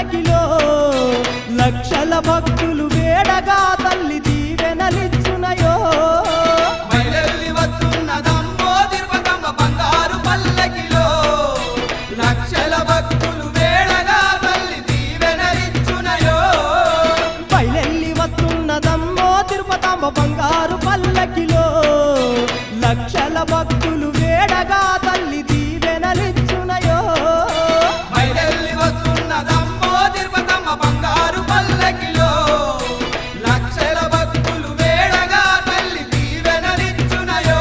పల్లకిలో లక్షల భక్తులు వేడగా తల్లి దీవెనలిచ్చునయో బయలెల్లి వస్తున్నదమ్మో తిరుపతమ్మ బంగారు పల్లకిలో లక్షల భక్తులు వేడగా తల్లి దీవెనలిచ్చునయో బయలెల్లి వస్తున్నదమ్మో తిరుపతమ్మ బంగారు పల్లకిలో లక్షల భక్తులు వేడగా తల్లి దీవెనలిచ్చునయో బయలెల్లి వస్తున్నదమ్మో తిరుపతమ్మ బంగారు పల్లకిలో లక్షల భక్తులు వేడగా తల్లి దీవెనలిచ్చునయో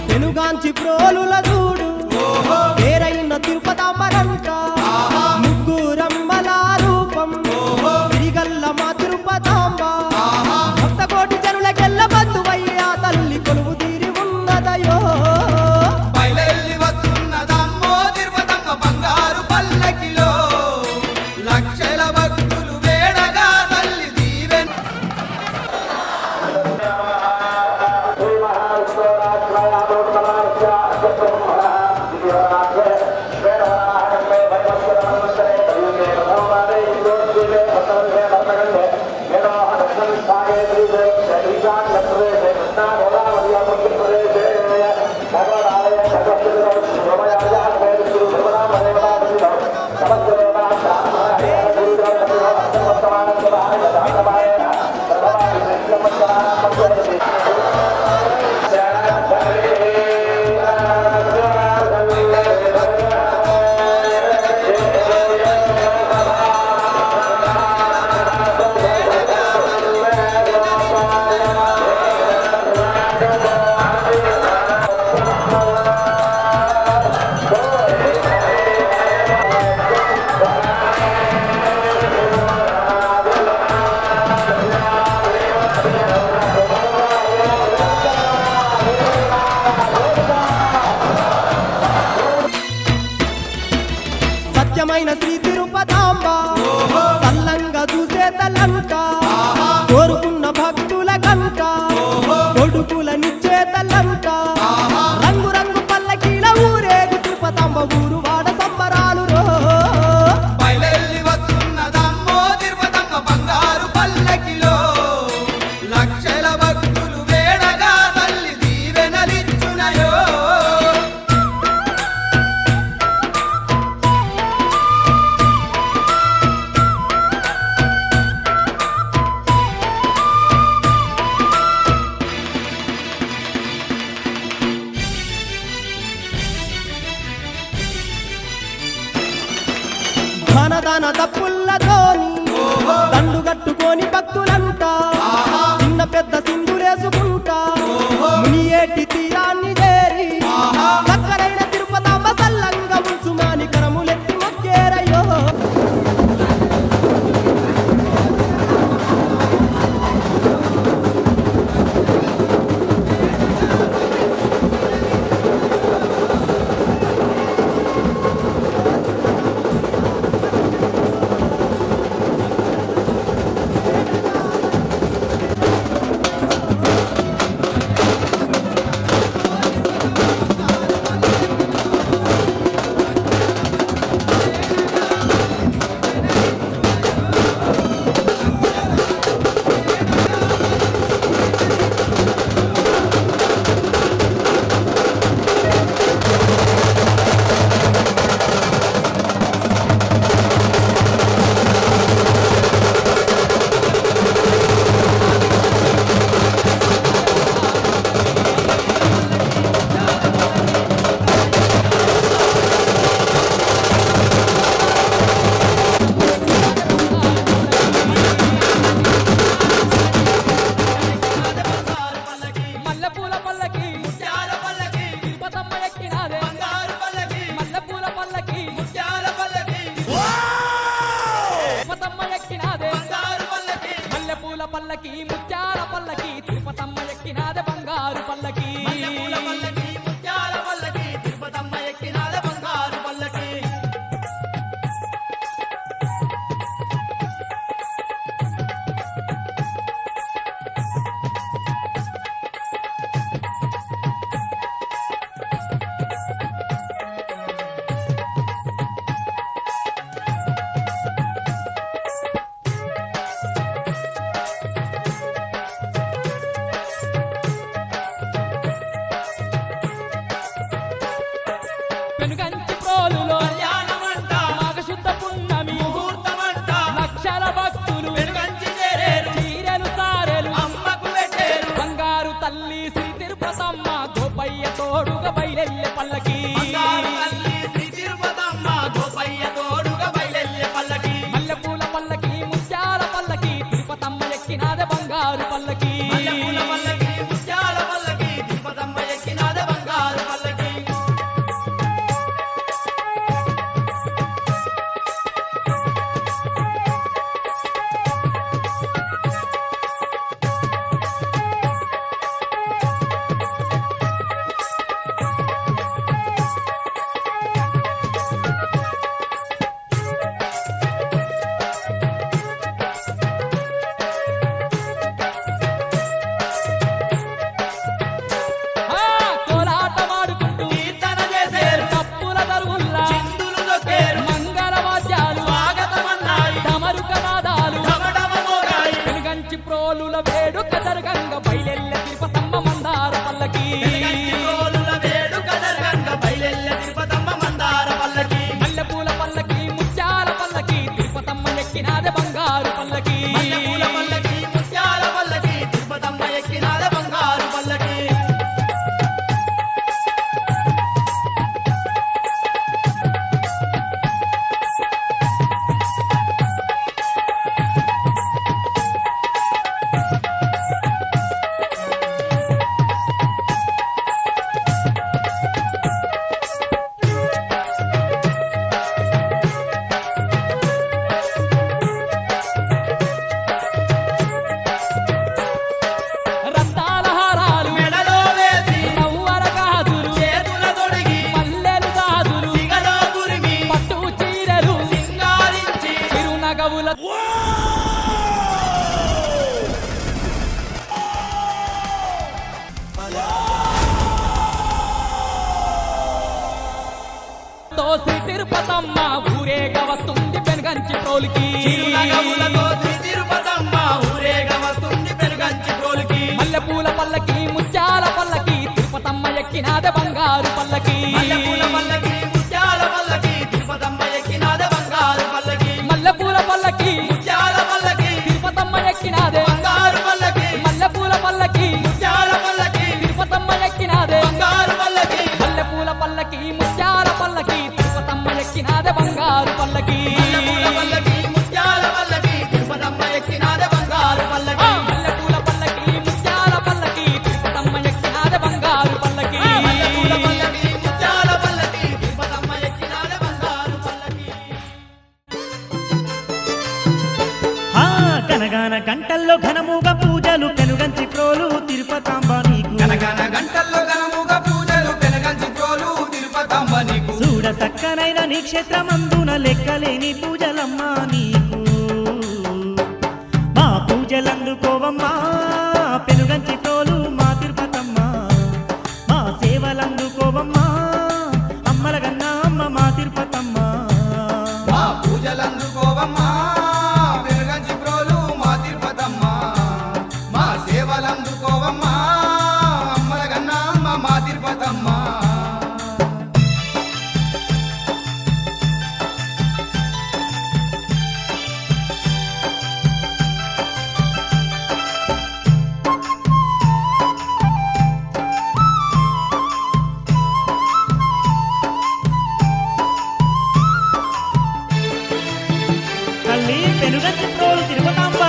వెనుగాంచి ప్రోలుల చూడు పేరైన తిరుపతమ్మరంట ముగ్గురమ్మల రూపం సిరిగల్ల మా తిరుపతాంబ భక్తకోటి జనులకెల్ల బంధువయ్యా తల్లి కొలువు తీరి ఉన్నదయో బయలెల్లి వస్తున్నదమ్మో తిరుపతమ్మ బంగారు పల్లకిలో లక్షల భక్తులు వేడగా తల్లి దీవెన సత్యమైన శ్రీ తిరుపతాంబ సల్లంగా చూసే తలంక కోరుకున్న భక్తుల కంట కొడుకుల నిచ్చే తలంక రంగు రంగు పల్లకీల ఊరేగు తిరుపతాంబ ఊరు వాడ సంబరాలు రో బయలెల్లి వస్తున్నదమ్మో తిరుపతమ్మ బంగారు పల్లకిలో లక్షల భక్తులు వేడగా తల్లి దీవెనలిచ్చునయో ధనధన దప్పుల్లతోని దండు కట్టుకొని భక్తులంట చిన్న పెద్ద సింధులేసుకుంటా మునియేటి తీరాన్ని చేరి చక్కరైన తిరుపతమ్మ సల్లంగా ఉంచుమాని కరములెత్తి మొక్కేరయ్యో పల్లకి ముత్యాల పల్లకి తిరుపతమ్మ ఎక్కినాదే బంగారు పల్లకి. పూల తోసి తిరుపతమ్మ ఊరేగ వస్తుంది పెనుగంచి ప్రోలికి చిరునగవులతో శ్రీ తిరుపతమ్మ ఊరేగ వస్తుంది పెనుగంచి ప్రోలికి మల్లెపూల పల్లకి ముత్యాల పల్లకి తిరుపతమ్మ ఎక్కినాద బంగారు పల్లకి మల్లెపూల పల్లకి ముత్యాల పల్లకి తిరుపతమ్మ ఎక్కినాద బంగారు పల్లకి మల్లెపూల పల్లకి ముత్యాల పల్లకి తిరుపతమ్మ ఎక్కినాదే బంగారు పల్లకి మల్లెపూల పల్లకి ముత్యాల పల్లకి తిరుపతమ్మ ఎక్కినాదే బంగారు పల్లకి మల్లెపూల పల్లకి ముత్యాల పల్లకి తిరుపతమ్మ ఎక్కినాదే బంగారు పల్లకి మల్లెపూల పల్లకి ముత్యాల పల్లకి తిరుపతమ్మ ఎక్కినాద బంగారు పల్లకి మల్లెపూల పల్లకి ముత్యాల పల్లకి తిరుపతమ్మ ఎక్కినాదే బంగారు పల్లకి మల్లెపూల పల్లకి ముత్యాల పల్లకి తిరుపతమ్మ ఎక్కినాద బంగారు పల్లకి ఆ గనగాన గంటల్లో ఘనముగా పూజలు పెనుగంచి ప్రోలు తిరుపతాంబ నీకు గనగన గంటల్లో ఘనముగా పూజలు పెనుగంచి ప్రోలు తిరుపతమ్మ నీకు చూడ సక్కనైన నీ క్షేత్రమందున లెక్కలేని పూజలమ్మా నీకు మా పూజలందుకోవమ్మా పెనుగంచి ప్రోలు మా తిరుపతమ్మ మా సేవలందుకోవమ్మా అమ్మల గన్నా అమ్మ మా తిరుపతమ్మ మా పూజలందుకోవమ్మా పెనుగంచి ప్రోలు మా తిరుపతమ్మ మా సేవలందుకోవమ్మా అమ్మల గన్నమ్మ మా తిరుపతమ్మ తల్లి పెనుగంచి ప్రోలు తిరుపతాంబ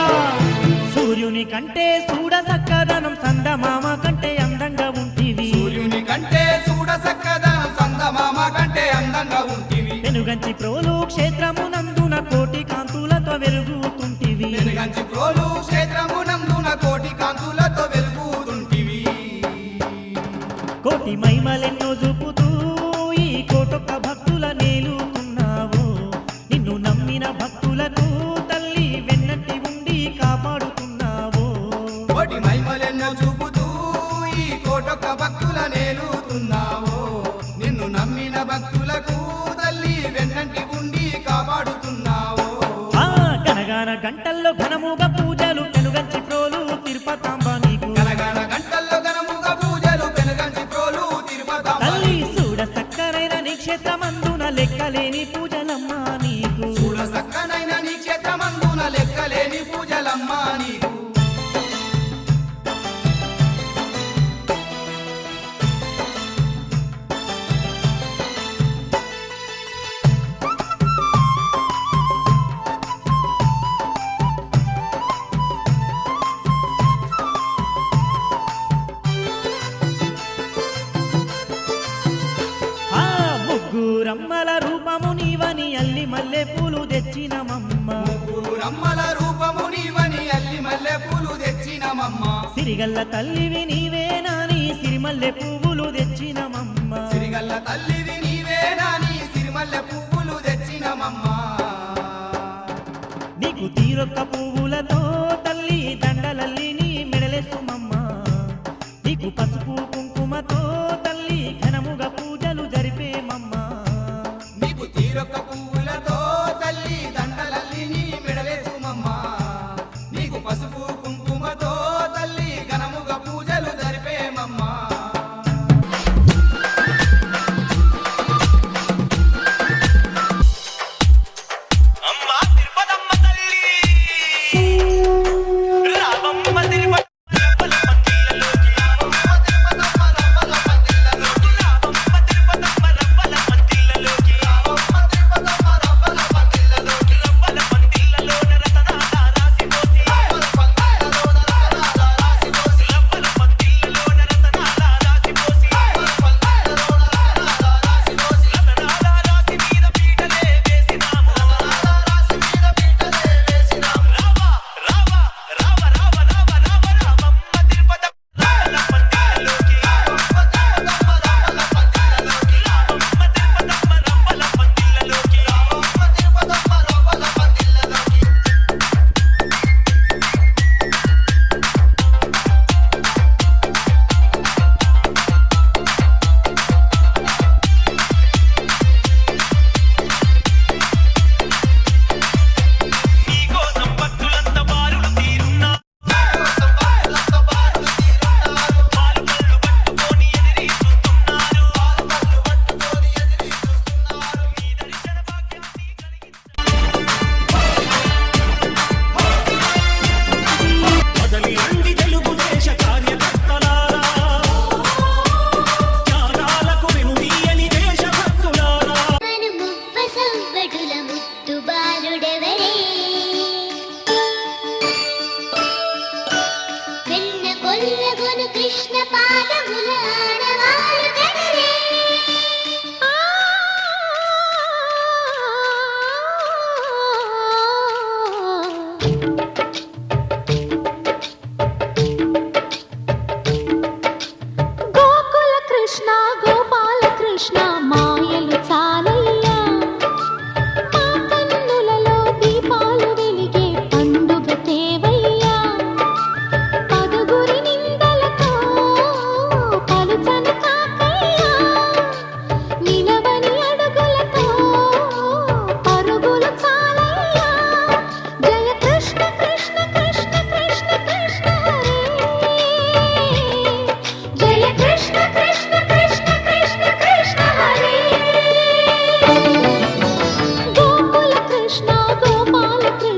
సూర్యుని కంటే చూడ సక్కదనం సందమామ కంటే అందంగా ఉంటివి సూర్యుని కంటే చూడ సక్కదనం సందమామ కంటే అందంగా ఉంటివి పెనుగంచి ప్రోలు క్షేత్రమునందున కోటి కాంతులతో వెలుగుతుంటివి పెనుగంచి ప్రోలు క్షేత్రమునందున కోటి కాంతులతో వెలుగుతుంటివి కోటి మహిమలెన్నో చూపుతూ ఈ కోటొక్క భక్తుల నేలుతున్నావు నిన్ను నమ్మిన భక్తులకు తల్లి వెన్నట్టి ఉండి కాపాడుతున్నావు కోటి మహిమలెన్నో చూపుతూ ఈ కోటొక్క భక్తుల నేలుతున్నావో నిన్ను నమ్మిన భక్తులకు తల్లి వెన్నంటి ఉండి కాపాడుతున్నావో ఆ గనగాన గంటల్లో ఘనముగా పూజలు పెనుగంచి ప్రోలు తిరుపతాంబ నీకు గనగన గంటల్లో ఘనముగా పూజలు పెనుగంచి ప్రోలు తిరుపతమ్మ తల్లి చూడ సక్కరైన నీ క్షేత్రమందున లెక్కలేని పూజలమ్మా నీకు చూడ సక్కనైన నీ క్షేత్రమందున లెక్కలేని పూజలమ్మా నీకు ఆ ముగ్గురమ్మల రూపము నీవని అల్లి మల్లె పూలు తెచ్చినమమ్మ రమ్మల రూపము నీవని అల్లి మల్లె పూలు తెచ్చినమమ్మ సిరిగల్ల తల్లివి నీవేనాని సిరిమల్లె పువ్వులు తెచ్చినమమ్మ సిరిగల్ల తల్లివి నీవేనా నీ సిరిమల్లె పువ్వులు తెచ్చినమమ్మ నీకు తీరొక్క పువ్వులతో తల్లి దండలల్లి నీ మెడలేసుమమ్మ నీకు పసుపు కుంకుమతో తల్లి ఘనముగా పూజలు జరిపేమమ్మ నీకు తీరొక్క పువ్వులతో తల్లి దండలల్లి నీ మెడలేసుమమ్మ నీకు పసుపు కుంకుమతో తల్లి ఘనముగా పూజలు జరిపేమమ్మ అమ్మా తిరుపతమ్మ తల్లి రామమ్మ తిరుపతి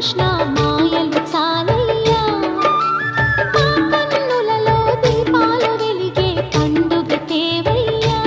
చేసిన మాయలు చాలయ్యా మా కన్నులలో దీపాలు వెలిగే పండుగ తేవయ్యా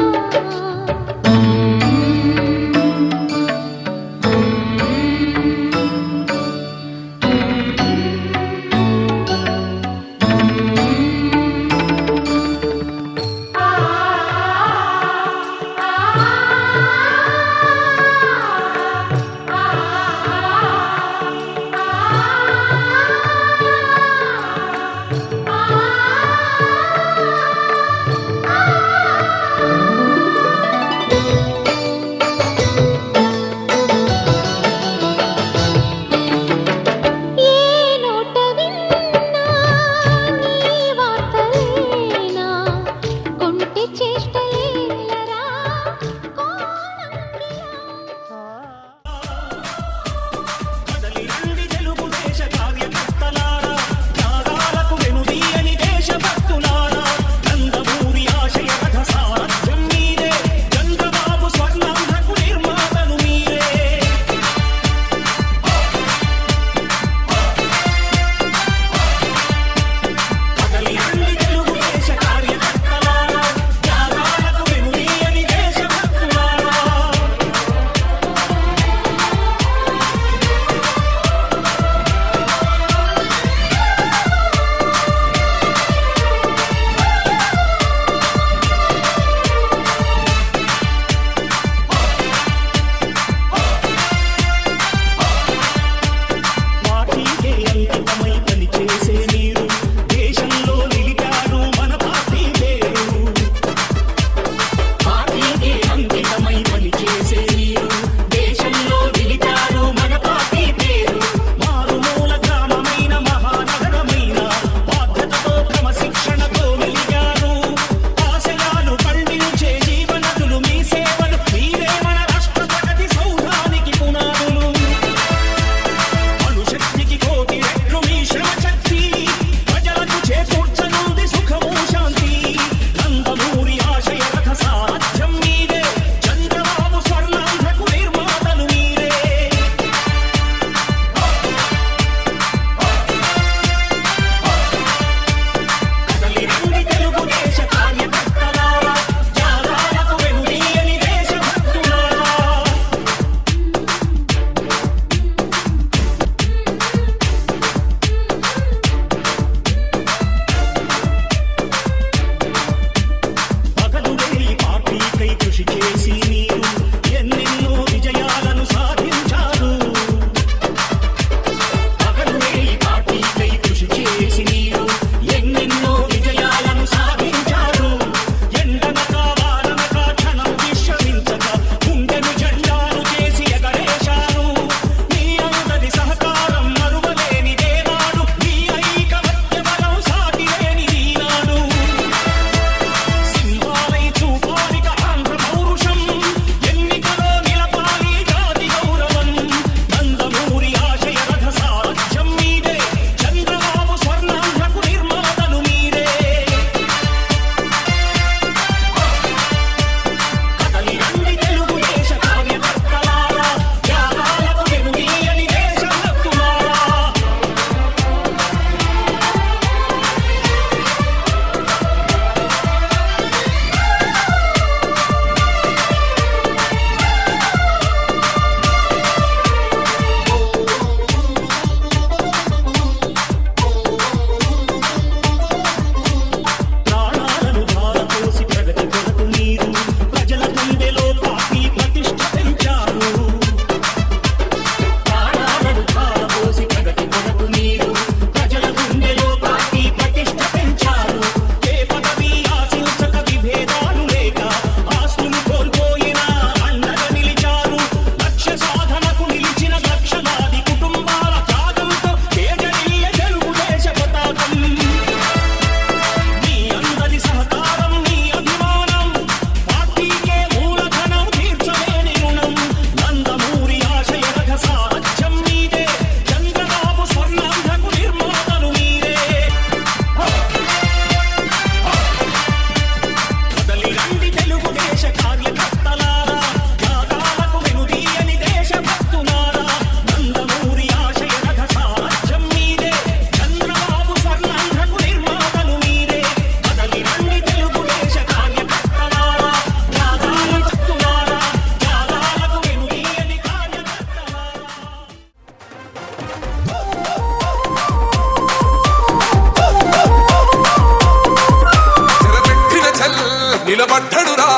నిలబడ్డడురా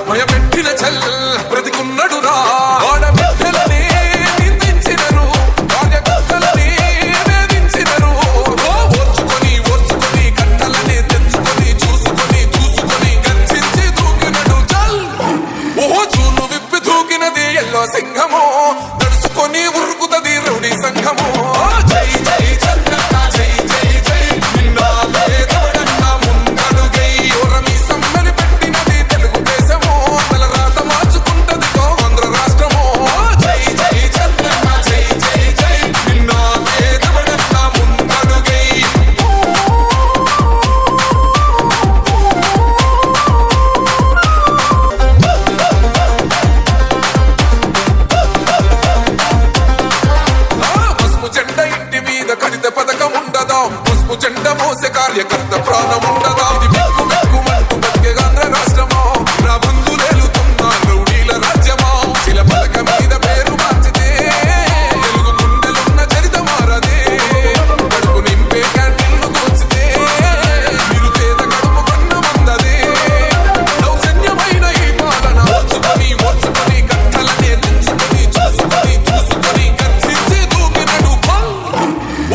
భయపెట్టిన చల్ బ్రతికున్నడురా ఆడబిడ్డలని నిందించినరు కార్యకర్తలని వేధించినరు ఓర్చుకొని ఓర్చుకొని కట్టలని తెంచుకొని చూసుకొని దూసుకొని గర్జించి దూకినడు చల్ ఓహో చూలు విప్పి దూకినది ఎల్లో సింహము తడుసుకొని ఉరుకుతది రౌడీ సంఘము జై జై చంద్రన్న జై జై జై నిన్నాలే దవడన్న ముందడుగై ఓరమి సమ్మని పెట్టినది తెలుగుదేశము తలరాత మార్చుకుంటది ఆంధ్ర రాష్ట్రము జై జై చంద్రన్న జై జై జై నిన్నాలే దవడన్న ముందడుగై పసుపు జెండ ఇంటి మీద కడిత పథకం ఉండదా పసుపు జెండ మోసే కార్యకర్త ప్రాణం ఉండదా ఇది బిక్కు బిక్కుమంటూ బతికే ఆంధ్ర రాష్ట్రమా నా బంధులేలుతున్న రౌడీల రాజ్యమా శిల పలక మీద పేరు మార్చితే తెలుగు గుండెలున్న చరిత మారదే కడుపు నింపే క్యాంటీన్లు కూర్చితే నిరుపేద కడుపు కన్న మందదే దౌర్జన్యమైన ఈ పాలన ఓర్చుకొని ఓర్చుకొని కట్టలనే తెంచుకొని చూసుకొని దూసుకొని గర్జించి దూకినడు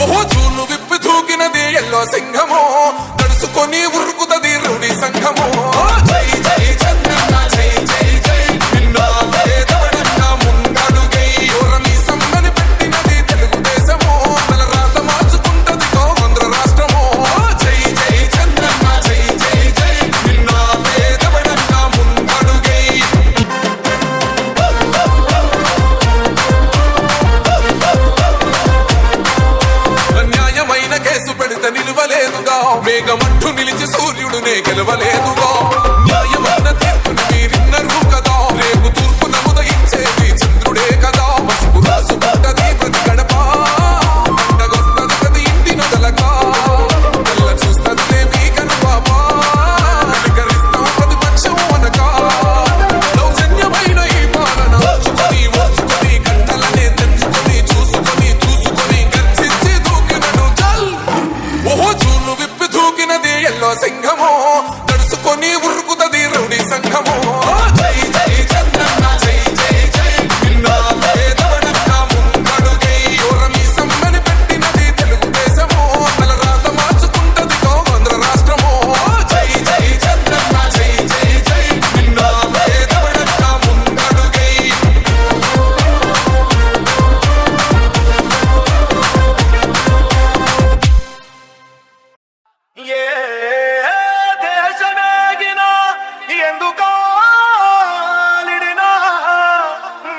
ఓహో చూలు విప్పి దూకినది ఎల్లో సింహము తడుసుకొని ఉరుకుతది రౌడీ సంఘము జై జై చంద్రన్న జై జై జై నిన్నాలే దవడన్న ముందడుగై ఓరమి సమ్మని పెట్టినది తెలుగుదేశము తలరాత మార్చుకుంటది ఆంధ్ర రాష్ట్రము జై జై చంద్రన్న జై జై జై నిన్నాలే దవడన్న ముందడుగై అన్యాయమైన కేసు పెడితే నిలవలేదుగా మేఘమంటూ నిలిచి సూర్యుడునే గెలవలేదుగా న్యాయమైన తీర్పుని మీరిన్నరు కదా రేపు తూర్పు నముదయించేది చంద్రుడే కదా పసుపు రాసుకుంటది ప్రతి గడప పండగొస్తది ప్రతి ఇంటి నదలగా తెల్ల చూస్తదిలే మీ కనుపాపా స్వీకరిస్తాం ప్రతిపక్షం అనగా దౌర్జన్యమైన ఈ పాలన ఓర్చుకొని ఓర్చుకొని కట్టలనే తెంచుకొని చూసుకొని దూసుకొని గర్జించి దూకినడు చల్ ఓహో చూలు విప్పి దూకినది ఎల్లో సింహము తడుసుకొని ఉరుకుతది రౌడీ సంఘము జై జై చంద్రన్న జై జై జై నిన్నాలే దవడన్న ముందడుగై ఓరమి సమ్మని పెట్టినది తెలుగుదేశము తలరాత మార్చుకుంటది ఆంధ్ర రాష్ట్రము జై జై చంద్రన్న జై జై జై నిన్నాలే దవడన్న ముందడుగై ఏ దేశమేగినా ఎందుకాలిడినా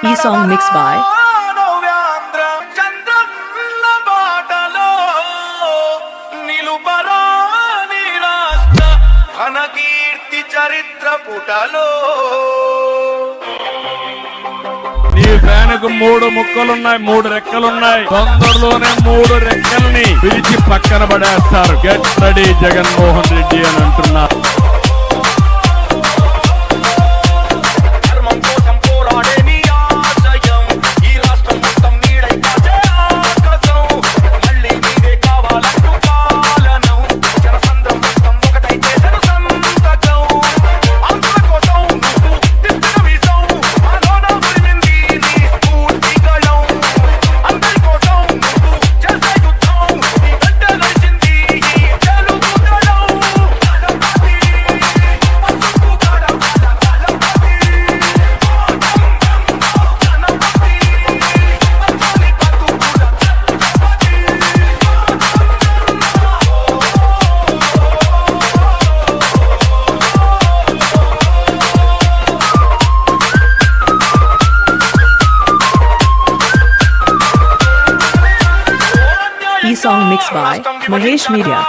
ఈ సాంగ్ మిక్స్ బై నవ్యాంధ్ర చంద్రన్న బాటలో నిలుపరాని రాష్ట్ర ఘన కీర్తి చరిత్ర పుటలో నీ ఫ్యాన్కు 3 ముక్కలున్నాయి 3 రెక్కలున్నాయి తొందరలోనే 3 రెక్కల్ని పిలిచి పక్కన పడేస్తారు గెట్ రెడీ జగన్మోహన్ రెడ్డి అని అంటున్నారు ధర్మం కోసం పోరాడే నీ ఆశయం ఈ రాష్ట్రం మొత్తం నీడై కాచే ఆకాశం మళ్ళీ నీదే కావాలంటూ పాలనం జనసంద్రం మొత్తం ఒకటై చేసెను సంతకం ఆంధ్రుల కోసం నువ్వు తిప్పిన వీసం మాలోన ఉరిమింది నీ స్ఫూర్తి గళం అందరి కోసం నువ్వు చేసే యుద్ధం నీ వెంట నడిచింది ఈ తెలుగు దళం ఈ song mix by Mahesh media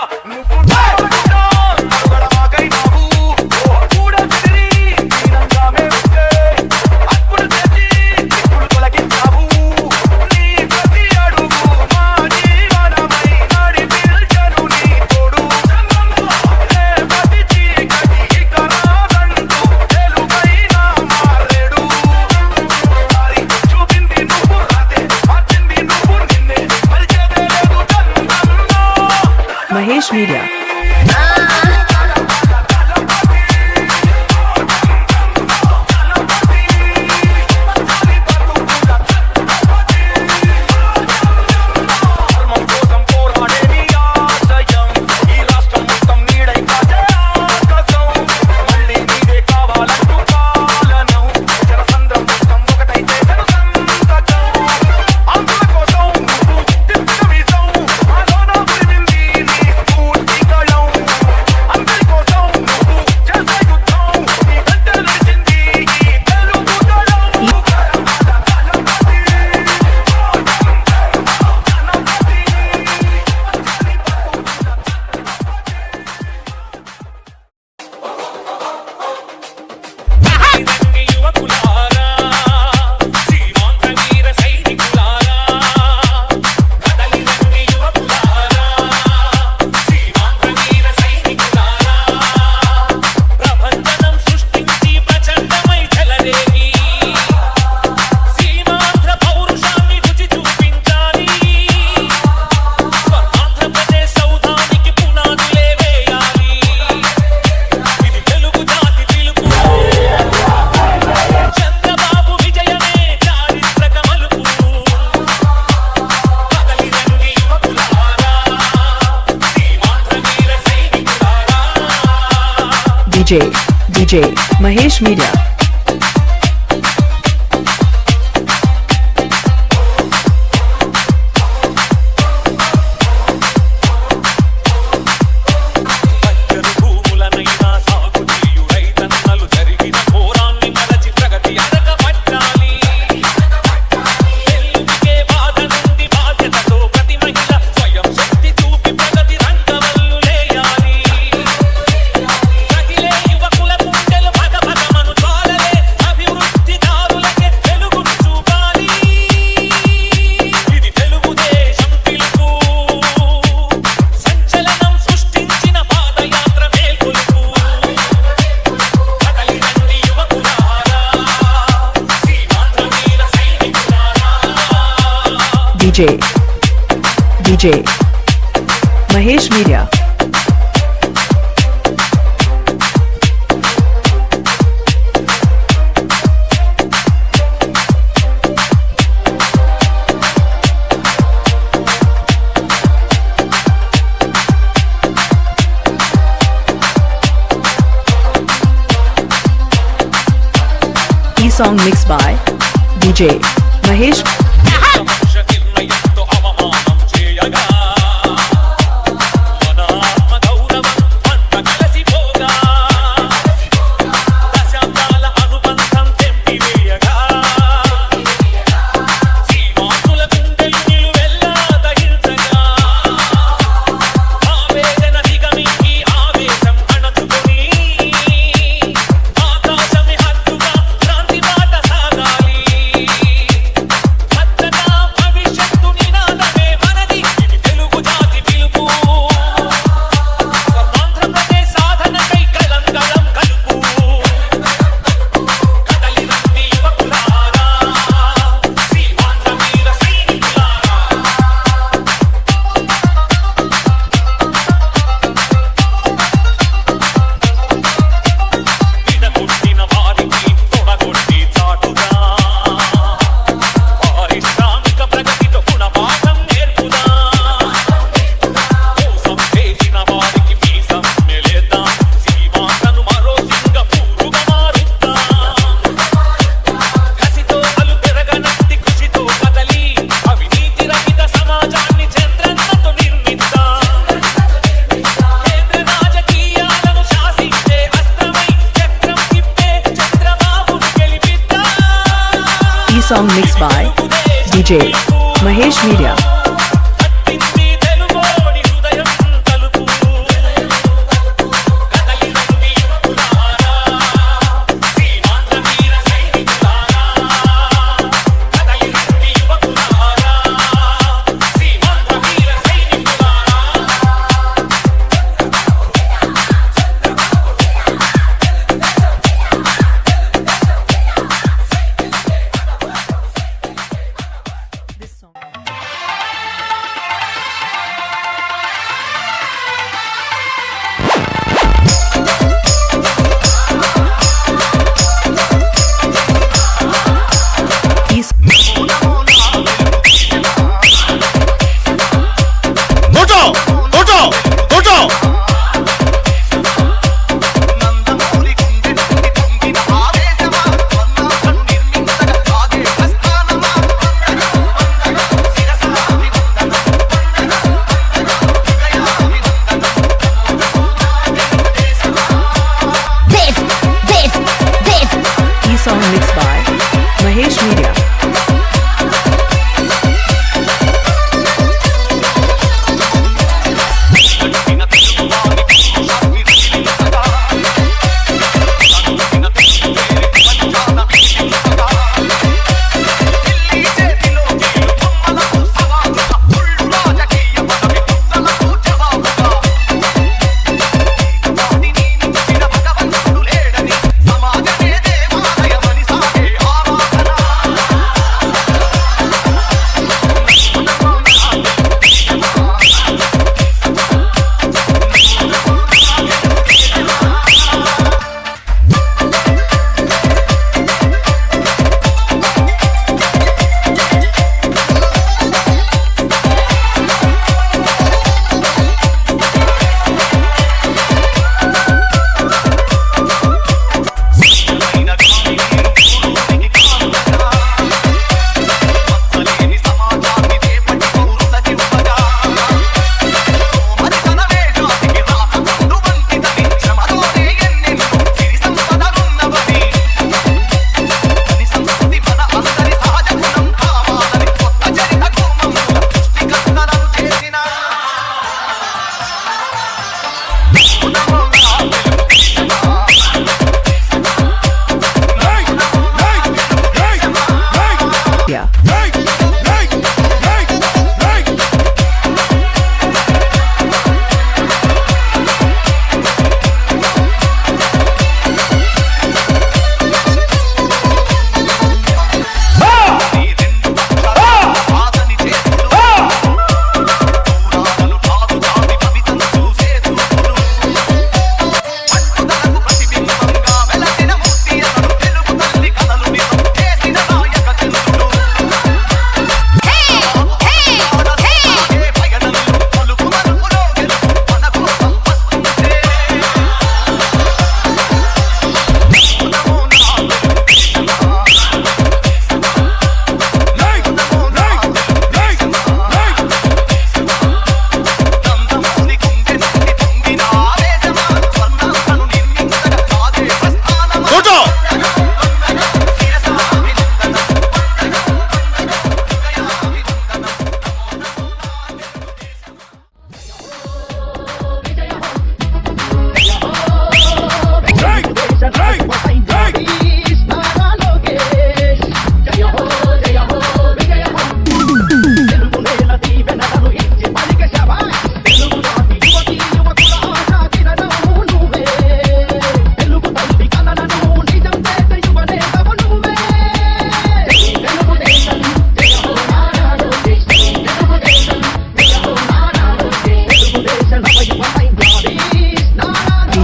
Mahesh media DJ Mahesh Media. పచ్చని భూములనైనా సాగు చేయు రైతన్నలు జరిగిన ఘోరాన్ని మరచి ప్రగతి అడగ పట్టాలి. తెలుగుకే బాధ నుండి బాధ్యతతో ప్రతి మహిళ స్వయం శక్తి చూపి ప్రగతి రంగవల్లు లేయాలి. రగిలే యువకుల గుండెలు భగభగమను జ్వాలలే అభివృద్ధిదారులకే వెలుగును చూపాలి. ఇది తెలుగుదేశం పిలుపు, సంచలనం సృష్టించిన పాదయాత్ర మేల్కొలుపు. కదలి రండి యువకులారా, సీమాంధ్ర వీర సైనికులారా. DJ Mahesh Media. E-song mixed by DJ Mahesh. మనుష్య నిర్ణయంతో అవమానం చేయగా మన ఆత్మ గౌరవం అంత కలసిపోగా దశాబ్దాల అనుబంధం తెంపివేయగా సీమాంధ్రుల గుండెలు నిలువెల్లా దహించగా ఆవేదన దిగమింగి ఆవేశం అణచుకొని ఆకాశమే హద్దుగా క్రాంతి బాట సాగాలి. భద్రత భవిష్యత్తు నినాదమే మనది, ఇది తెలుగు జాతి పిలుపు. స్వర్ణాంధ్రప్రదేశ్ సాధనకై కలంకలం కలుపు. కదలి రండి యువకులారా, సీమాంధ్ర వీర సైనికులారా. విడగొట్టిన వారికి తొడగొట్టి చాటుగా పారిశ్రామిక ప్రగతితో గుణపాఠం నేర్పుదా. మోసం చేసిన వారికి మీసం మెలేద్దాం, సీమాంధ్రను మరో సింగపూరుగా మారుద్దాం. కసితో అలు పెరగనంది కృషితో కదలి అవినీతి రహిత సమాజాన్ని చంద్రన్నతో నిర్మిద్దాం. కేంద్ర రాజకీయాలను శాసించే అస్త్రమై చక్రం తిప్పే చంద్రబాబును గెలిపిద్దాం. E-song mixed by DJ Mahesh Media. అట్టింది తెలుగోడి హృదయం తలుపు. కదలి రండి యువకులారా, సీమాంధ్ర వీర సైనికులారా. కదలి రండి యువకులారా, సీమాంధ్ర వీర సైనికులారా. This song.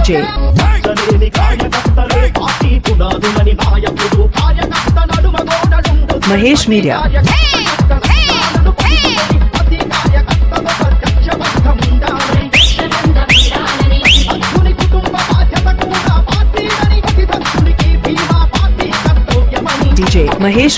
DJ Mahesh Media DJ Mahesh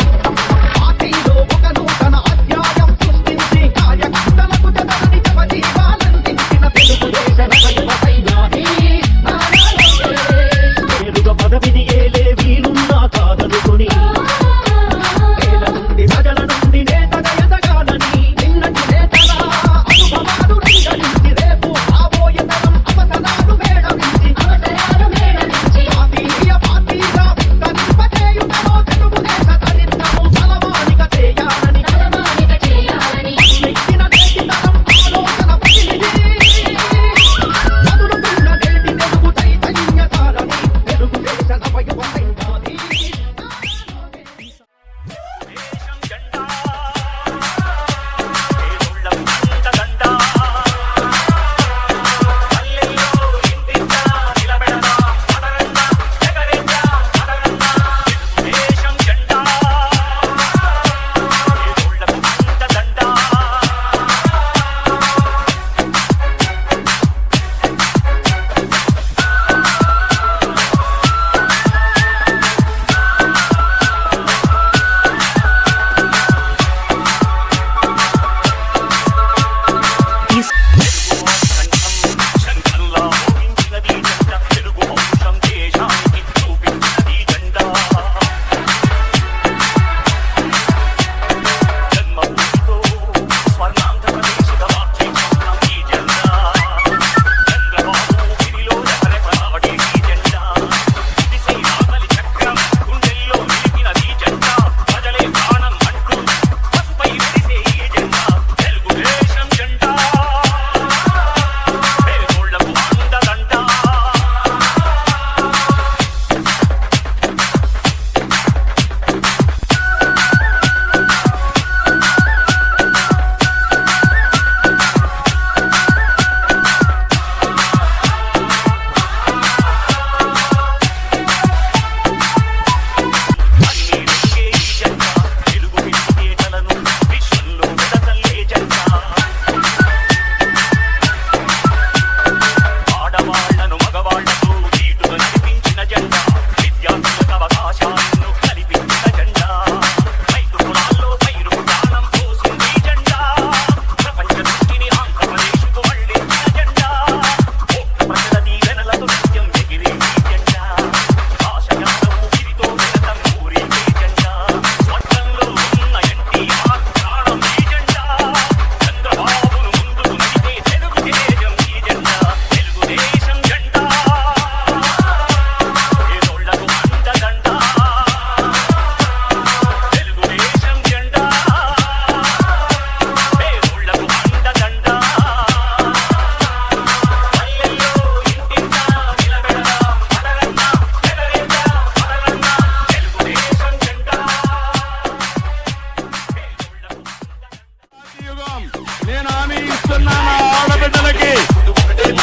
నేను హామీ ఇస్తున్నాను ఆడబిడ్డలకి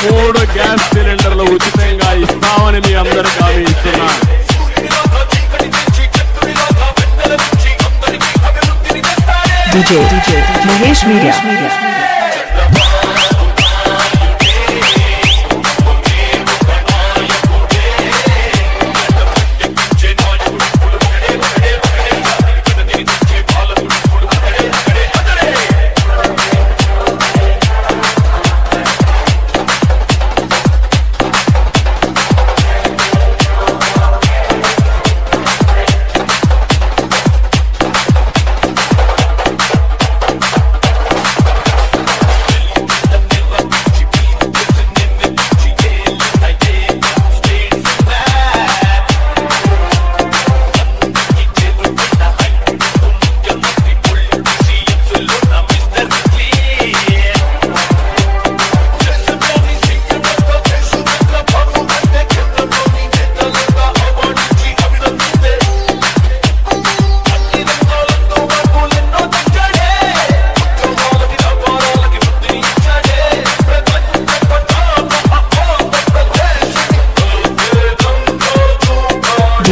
3 గ్యాస్ సిలిండర్లు ఉచితంగా ఇస్తామని మీ అందరికి హామీ ఇస్తున్నాను. DJ Mahesh Media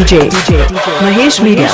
DJ Mahesh Media.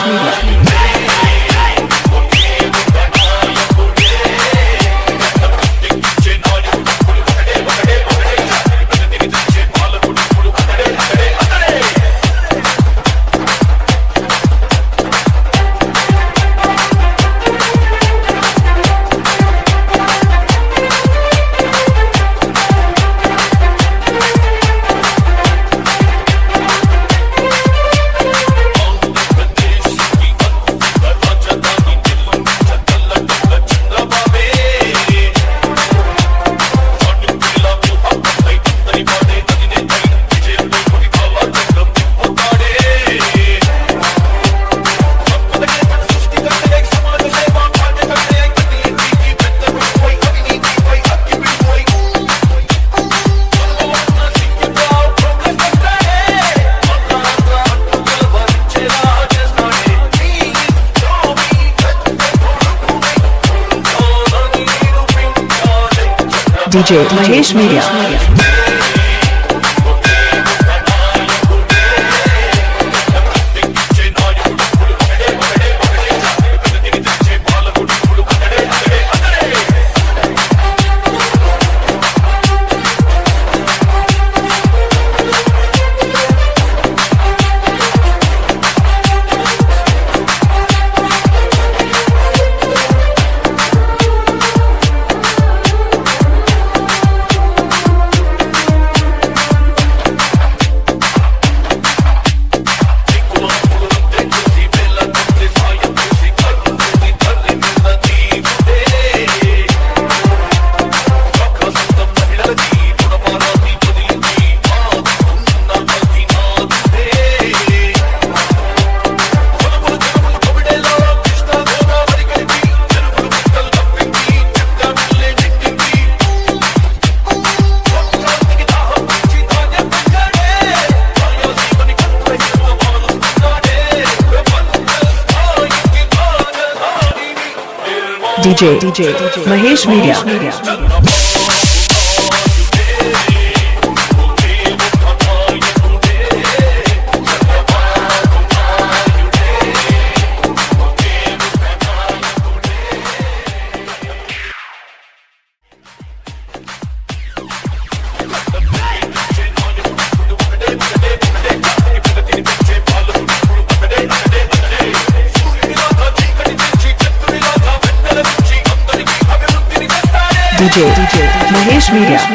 DJ Mahesh Media. DJ Mahesh Media. DJ Mahesh Media.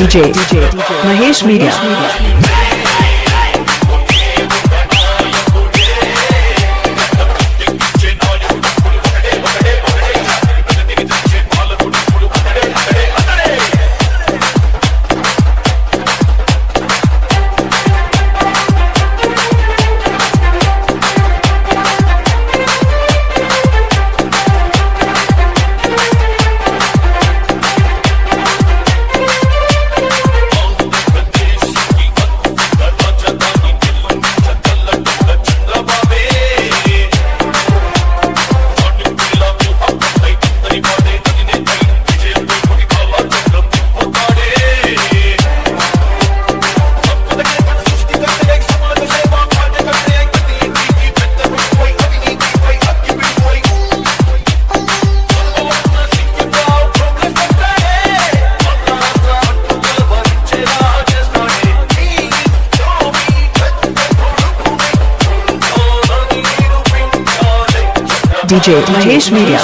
DJ Mahesh Media. DJ Mahesh Media.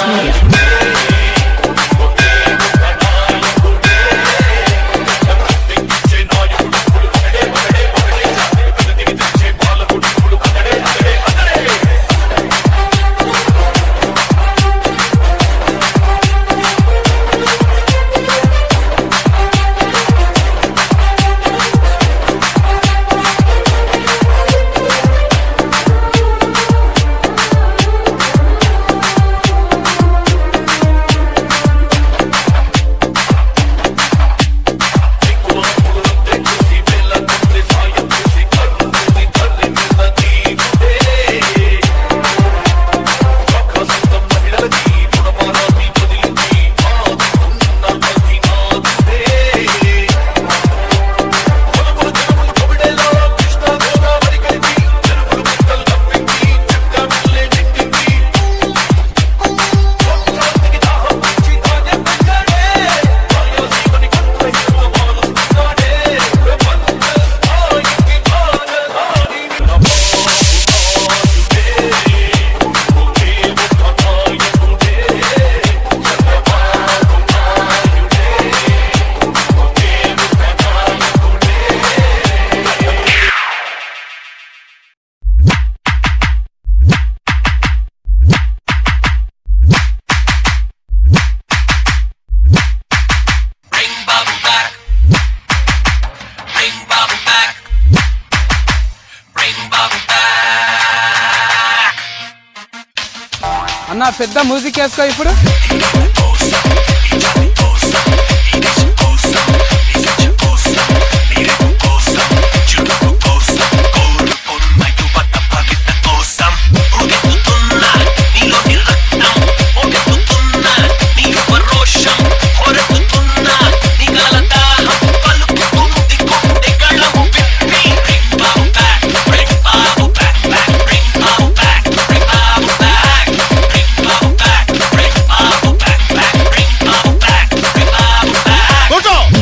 అన్న పెద్ద మ్యూజిక్ వేసుకో ఇప్పుడు.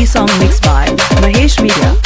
Song mixed by Mahesh Media.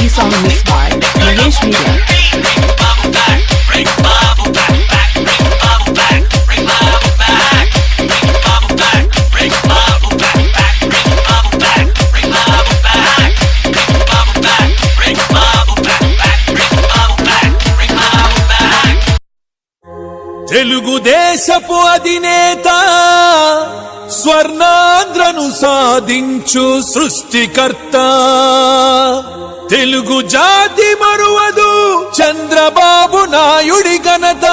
Song mixed by Mahesh Media. తెలుగుదేశపు అధినేత స్వర్ణాంధ్రను సాధించు సృష్టికర్త తెలుగు జాతి మరువదు చంద్రబాబు నాయుడి ఘనత.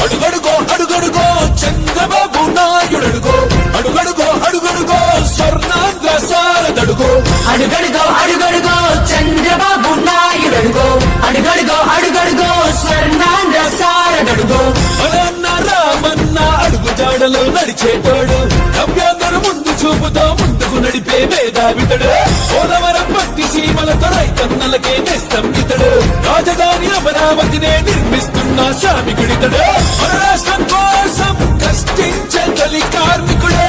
అడుగడుగో అడుగడుగో చంద్రబాబు నాయుడడుగో అడుగడుగో అడుగడుగో స్వర్ణాంధ్ర సారడడుగో అన్న రామన్న అడుగు జాడలో నడిచేటోడు నవ్యాంధ్ర ముందు చూపుతో ముందుకు నడిపే మేధావితడు పోలవరం పట్టి సీమలతో రైతన్నలకే నేస్తం ఇతడు రాజధాని అమరావతినే నిర్మిస్తున్న శ్రామికుడితడు మన రాష్ట్రం కోసం కష్టించే తొలి కార్మికుడే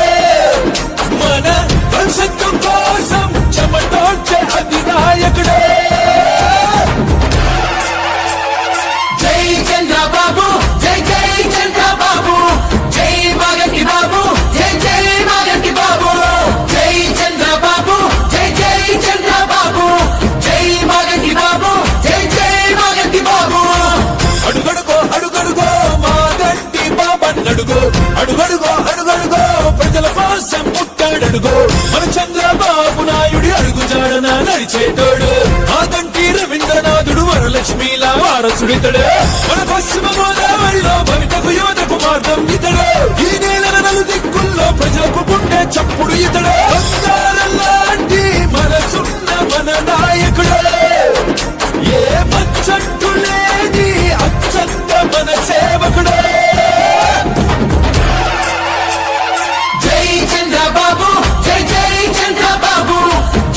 మన భవిష్యత్తు కోసం చెమటోడ్చే అధినాయకుడే. జై చంద్రబాబు జై జై చంద్రబాబు జై మాగంటి బాబు జై జై మాగంటి బాబు జై చంద్రబాబు జై జై చంద్రబాబు జై మాగంటి బాబు జై జై మాగంటి బాబు. అడుగడుగో అడుగడుగో మాగంటి బాబన్నడుగో అడుగడుగో అడుగడుగో ప్రజల కోసం పుట్టాడడుగో మన చంద్రబాబు నాయుడి అడుగు జాడన నడిచేటోడు మాగంటి రవీంద్రనాథుడు వరలక్ష్మిలా వారసుడితడు మన పశ్చిమ గోదావరిలో భవితకు యువతకు మార్గం ఇతడు ఈ నేల నలుదిక్కుల్లో ప్రజలకు పుట్టే చప్పుడు ఇతడు బంగారంలాంటి మనసున్న మన నాయకుడు ఏ మచ్చట్టు లేని అచ్చంత మన సేవకుడు. జై చంద్రబాబు జై జై చంద్రబాబు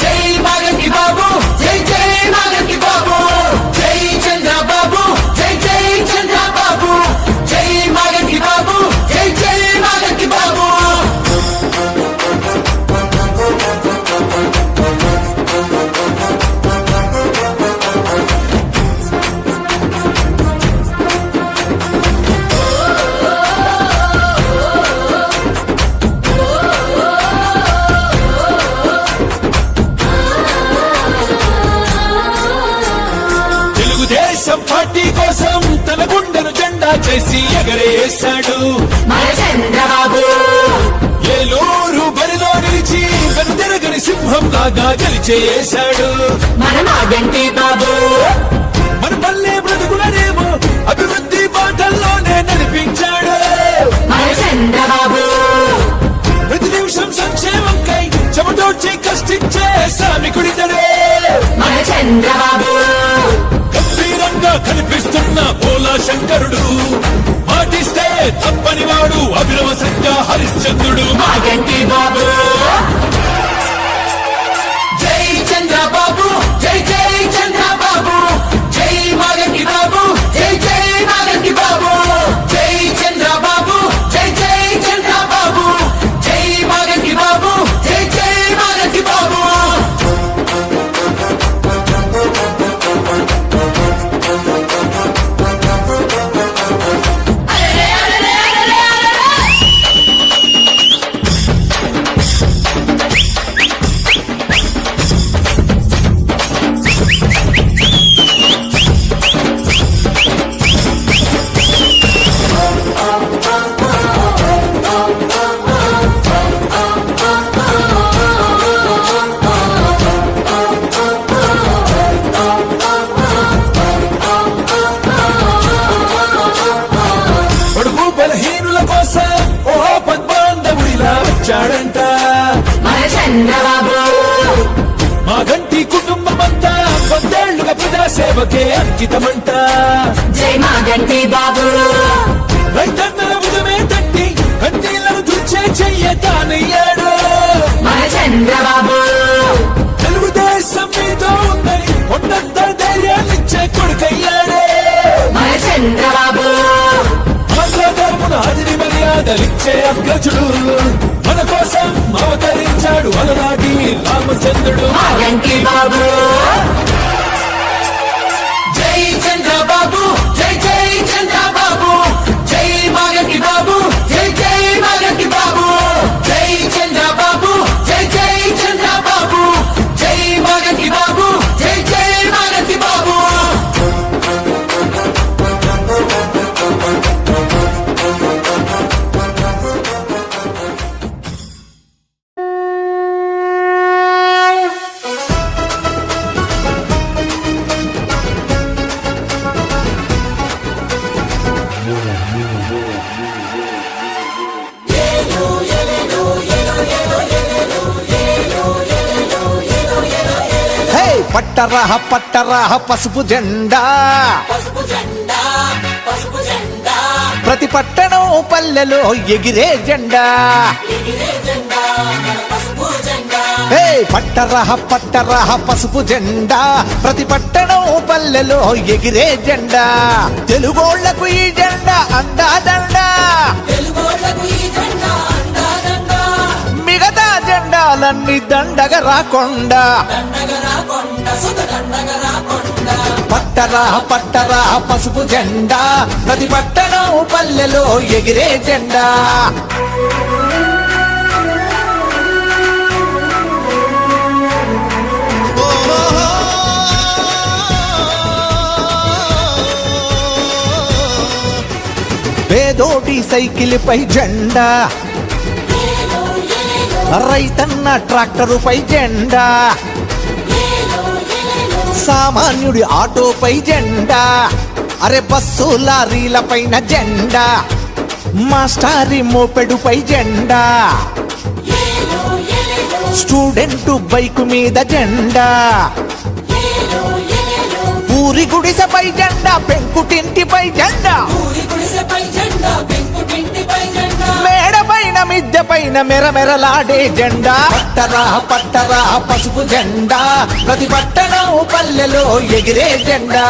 జై మాగంటి బాబు జై జై మాగంటి బాబు జై చంద్రబాబు జై జై చంద్రబాబు జై మాగంటి బాబు జై జై మాగంటి బాబు. తెలుగుదేశం పార్టీ కోసం తన గుండెను జెండా చేసి ఎగరేశాడు మన చంద్రబాబు ఏలూరు బరిలో నిలిచి వెనుతిరగని సింహం లాగా గెలిచేశాడు మన మాగంటి బాబు మన పల్లె బ్రతుకులనేమో అభివృద్ధి బాటల్లోనే నడిపించాడు మన చంద్రబాబు ప్రతి నిమిషం సంక్షేమంకై చెమటోడ్చి కష్టించే శ్రామికుడితడే మన చంద్రబాబు గంభీరంగా కనిపిస్తున్న పోలా శంకరుడు పాటిస్తే తప్పని వాడు అభినవసంగా హరిశ్చంద్రుడు మాగంటి బాబు. జై చంద్రబాబు జై జై చంద్రబాబు జై మాగంటి బాబు జై జై మాగంటి బాబు జై చంద్రబాబు జై జై చంద్రబాబు జై మాగంటి బాబు జై జై మాగంటి బాబు. పొడుగు బలహీనుల కోసం ఓ పద్మాంధవుడిలా వచ్చాడంట మన చంద్రబాబు మా గంటి కుటుంబమంతా 10 ఏళ్లుగా ప్రజాసేవకే అంకితమంట జై మాగంటి బాబు రైతన్నల భుజమే తట్టి కన్నీళ్లను తుడిచే చెయ్య తానయ్యాడు మన చంద్రబాబు తెలుగుదేశం మీతో ఉందని కొండంత ధైర్యాన్నిచ్చే కొడుకయ్యాడే మన చంద్రబాబు ఆంధ్రధర్మున హాజరి మర్యాదలిచ్చే అగ్రజుడు మన కోసం అవతరించాడు అలనాటి రామచంద్రుడు మాగంటి బాబు. జై చంద్రబాబు జై జై చంద్రబాబు జై మాగంటి బాబు జై జై మాగంటి పట్టరా పట్టరా పసుపు జెండా ప్రతి పట్టణం పల్లెలో ఎగిరే జెండా పట్టరా పట్టరా పసుపు జెండా ప్రతి పట్టణం పల్లెలో ఎగిరే జెండా తెలుగోళ్లకు ఈ జెండా అందాదండా మిగతా జెండాలన్నీ దండగా రాకుండా పట్టరా పట్టరా పసుపు జెండా ప్రతి పట్టణం పల్లెలో ఎగిరే జెండా పేదోటి సైకిల్ పై జెండా రైతన్న ట్రాక్టరు పై జెండా సామాన్యుడి ఆటోపై జెండా అరే బస్సు లారీల పైన జెండా మాస్టారి మోపెడుపై జెండా స్టూడెంట్ బైకు మీద జెండా ఊరి గుడిసెపై జెండా పెంకుటింటిపై జెండా మేడ పైన మిద్దె పైన మెరమెరలాడే జెండా పట్టరా పట్టరా పసుపు జెండా ప్రతి పట్టణం పల్లెలో ఎగిరే జెండా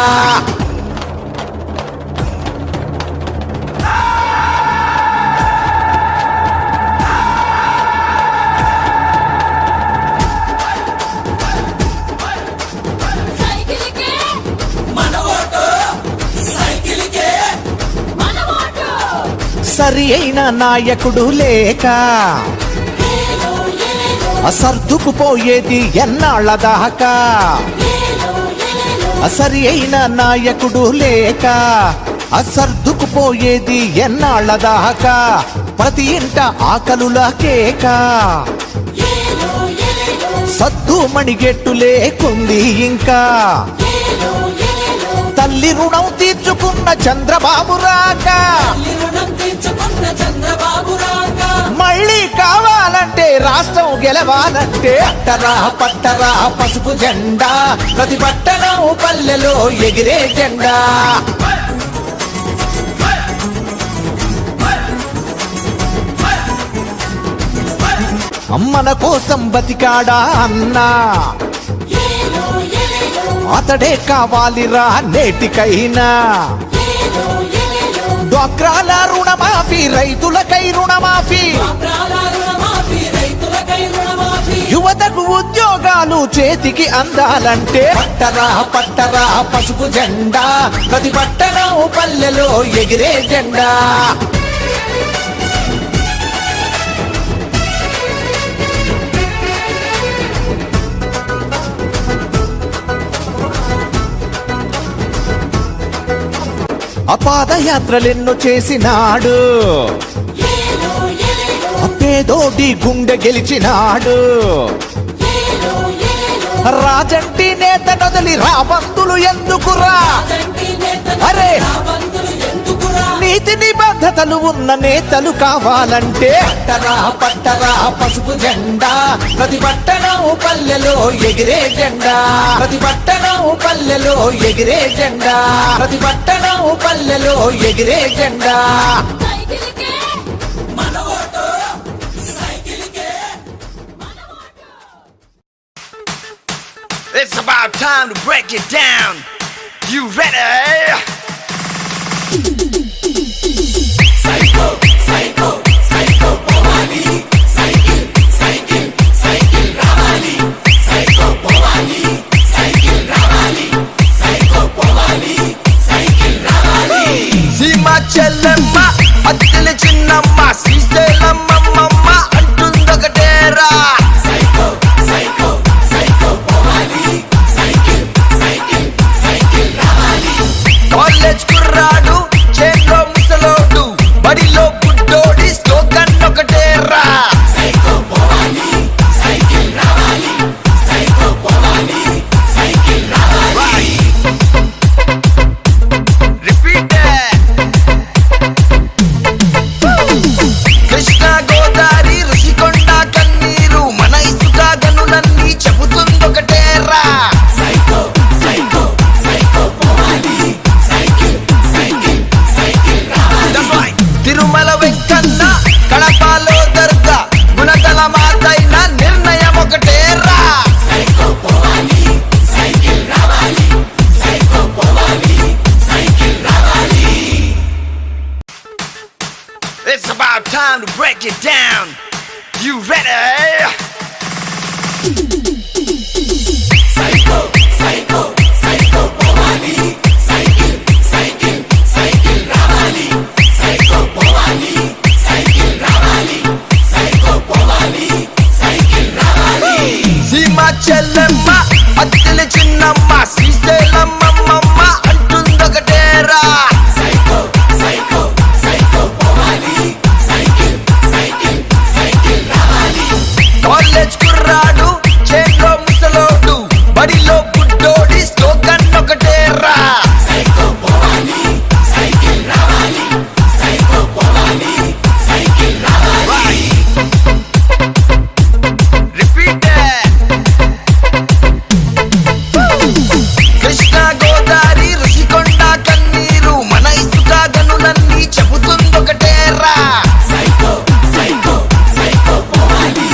సరి అయిన నాయకుడు లేక సర్దుకుపోయేది ఎన్నాళ్ళ దాకా సరి అయిన నాయకుడు లేక సర్దుకుపోయేది ఎన్నాళ్ళ దాకా ప్రతి ఇంట ఆకలుల కేక సద్దు మణిగెట్టు లేకుంది ఇంకా తల్లి రుణం తీర్చుకున్న చంద్రబాబు రాక మళ్ళీ కావాలంటే రాష్ట్రం గెలవాలంటే పట్టరా పట్టరా పసుపు జెండా ప్రతి పట్టణం పల్లెలో ఎగిరే జెండా అమ్మన కోసం బతికాడా అన్నా అతడే కావాలిరా నేటికైనా డ్వాక్రాల రుణమాఫీ రైతులకై రుణమాఫీ యువతకు ఉద్యోగాలు చేతికి అందాలంటే పట్టరా పట్టరా పసుపు జెండా ప్రతి పట్టణం పల్లెలో ఎగిరే జెండా పాదయాత్రలెన్నో చేసినాడు పేదోడి గుండె గెలిచినాడు రాజంటి నేత నొదలి రాబందులు ఎందుకురా అరే నీతి నిబద్ధతలు ఉన్న నేతలు కావాలంటే పట్టరా పట్టరా పసుపు జెండా ప్రతి పట్టణం పల్లెలో ఎగిరే జెండా ప్రతి పట్టణం పల్లెలో ఎగిరే జెండా ప్రతి పట్టణం పల్లెలో ఎగిరే జెండా It's about time to break it down. You ready? Psycho, psycho, psycho, Powali. Cycle, cycle, cycle, Ravali. Psycho, Powali. Cycle, Ravali. Psycho, Powali. Cycle, Ravali. Sima Chellamma, Attile Chinnamma, Sriselamma Mamma, Antundakatera. Psycho, psycho, psycho, Powali. Cycle, cycle, cycle, Ravali. College kurradu, chelo musalodu, badiలో గుడ్డోడి slogan ఒకటేరా. Psycho Powali, cycle Ravali. Psycho Powali, cycle Ravali. Repeat it. Krishna Godavari Rushikonda కన్నీరు మన ఇసుక గనులన్నీ చెబుతుందొకటేరా. It's about time to break it down. You ready? Psycho, psycho, psycho, Powali. Cycle, cycle, cycle, Ravali. Psycho, Powali. Cycle, Ravali. Psycho, Powali. Cycle, Ravali. Sima Chellemma, Attile Chinnamma, Sriselamma Mamma, Antundakatera. Psycho, psycho, psycho, Powali. Cycle, cycle, cycle, Ravali. College kurradu, chelo musalodu, badiలో గుడ్డోడి slogan ఒకటేరా. Psycho, Powali. Cycle, Ravali. Psycho, Powali. Cycle, Ravali. Repeat it. Krishna Godavari Rushikonda కన్నీరు మన ఇసుక గనులన్నీ చెబుతుందొకటేరా. Psycho, psycho, psycho, Powali.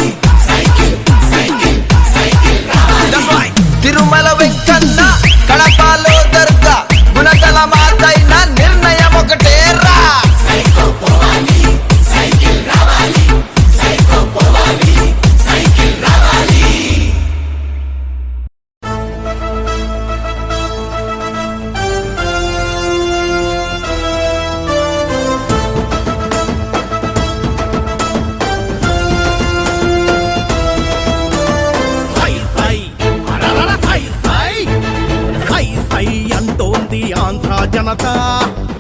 Cycle, cycle, cycle, Ravali. That's right. Tirumala Venkanna కడపలో దర్గా గుణదల మాతైన నిర్ణయం ఒకటేరా. Psycho, Powali. Cycle, Ravali. Psycho, Powali. Cycle, Ravali. అంటోంది ఆంధ్ర జనత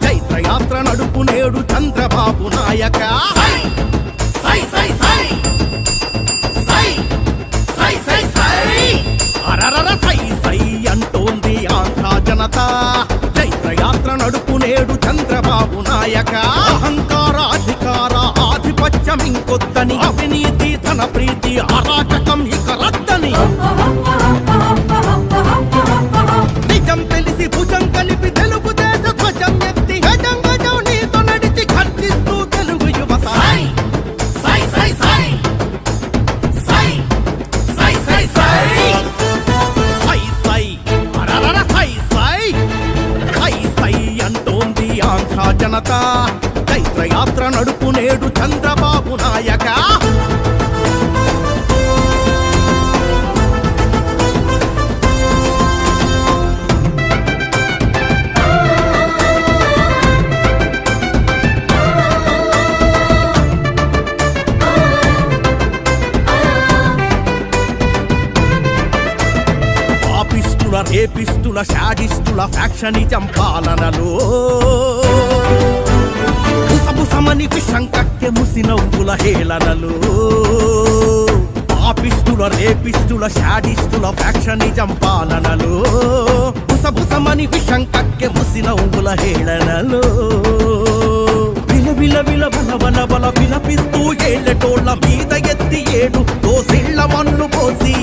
చైత్రయాత్ర నడుపు నేడు చంద్రబాబు నాయక అరరర సై సై అంటోంది ఆంధ్ర జనత చైత్రయాత్ర నడుపు నేడు చంద్రబాబు నాయక అహంకార అధికార ఆధిపత్యం ఇంకొద్దని అవినీతి ధన ప్రీతి అరాచకం ఇక రద్దని నిజం తెలిసి భుజం కలిపి తెలుగు దేశ ధ్వజం ఎత్తి గజం గజం నీతో నడిచి ఖర్చిస్తూ తెలుగు యువత సై సై సై సై సై సై సై సై సై అరరర సై సై సై సై అంటోంది ఆంధ్ర జనత చైత్రయాత్ర నడుపు నేడు చంద్రబాబు నాయక పాపిస్టుల రేపిస్టుల షాడిస్టుల ఫ్యాక్షనిజం పాలనలో బుసబుసమని విషం కక్కె ముసి నవ్వుల హేళనలు పాపిస్టుల రేపిస్టుల షాడిస్టుల ఫ్యాక్షనిజం పాలనలు బుసబుసమని విషం కక్కె ముసి నవ్వుల హేళనలు విల విల విల బల బల బల విలపిస్తూ ఏళ్ళటోళ్ళ మీద ఎత్తి ఏడు దోసిళ్ళ మన్ను పోసి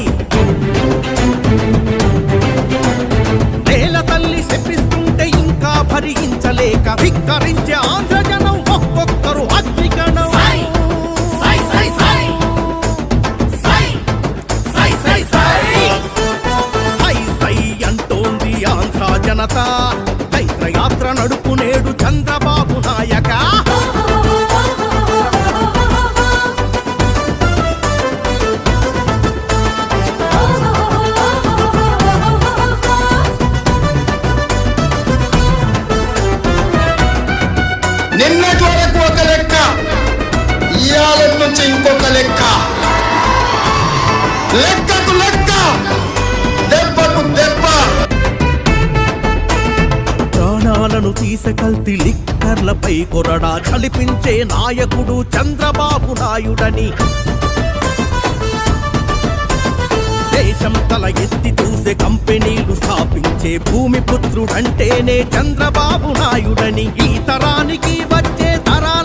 నేల తల్లి శపిస్తుంటే ఇంకా భరించలేక ధిక్కరించే ఆంధ్ర జనం ఒక్కొక్కరు అగ్నిగణం సై సై సై సై సై సై సై సై అంటోంది ఆంధ్ర జనత చైత్రయాత్ర నడుపు నేడు చంద్రబాబు నాయక నిన్నటి వరకు ఒక లెక్క, ఇవాళ నుంచి ఇంకొక లెక్క. లెక్కకు లెక్క, దెబ్బకు దెబ్బ. ప్రాణాలను తీసకల్తి లిక్కర్లపై కొరడా చలిపించే నాయకుడు చంద్రబాబు నాయుడని దేశం తల ఎత్తి చూసే కంపెనీలు స్థాపించే భూమి పుత్రుడంటేనే చంద్రబాబు నాయుడని ఈ తరానికి వచ్చే తరానికి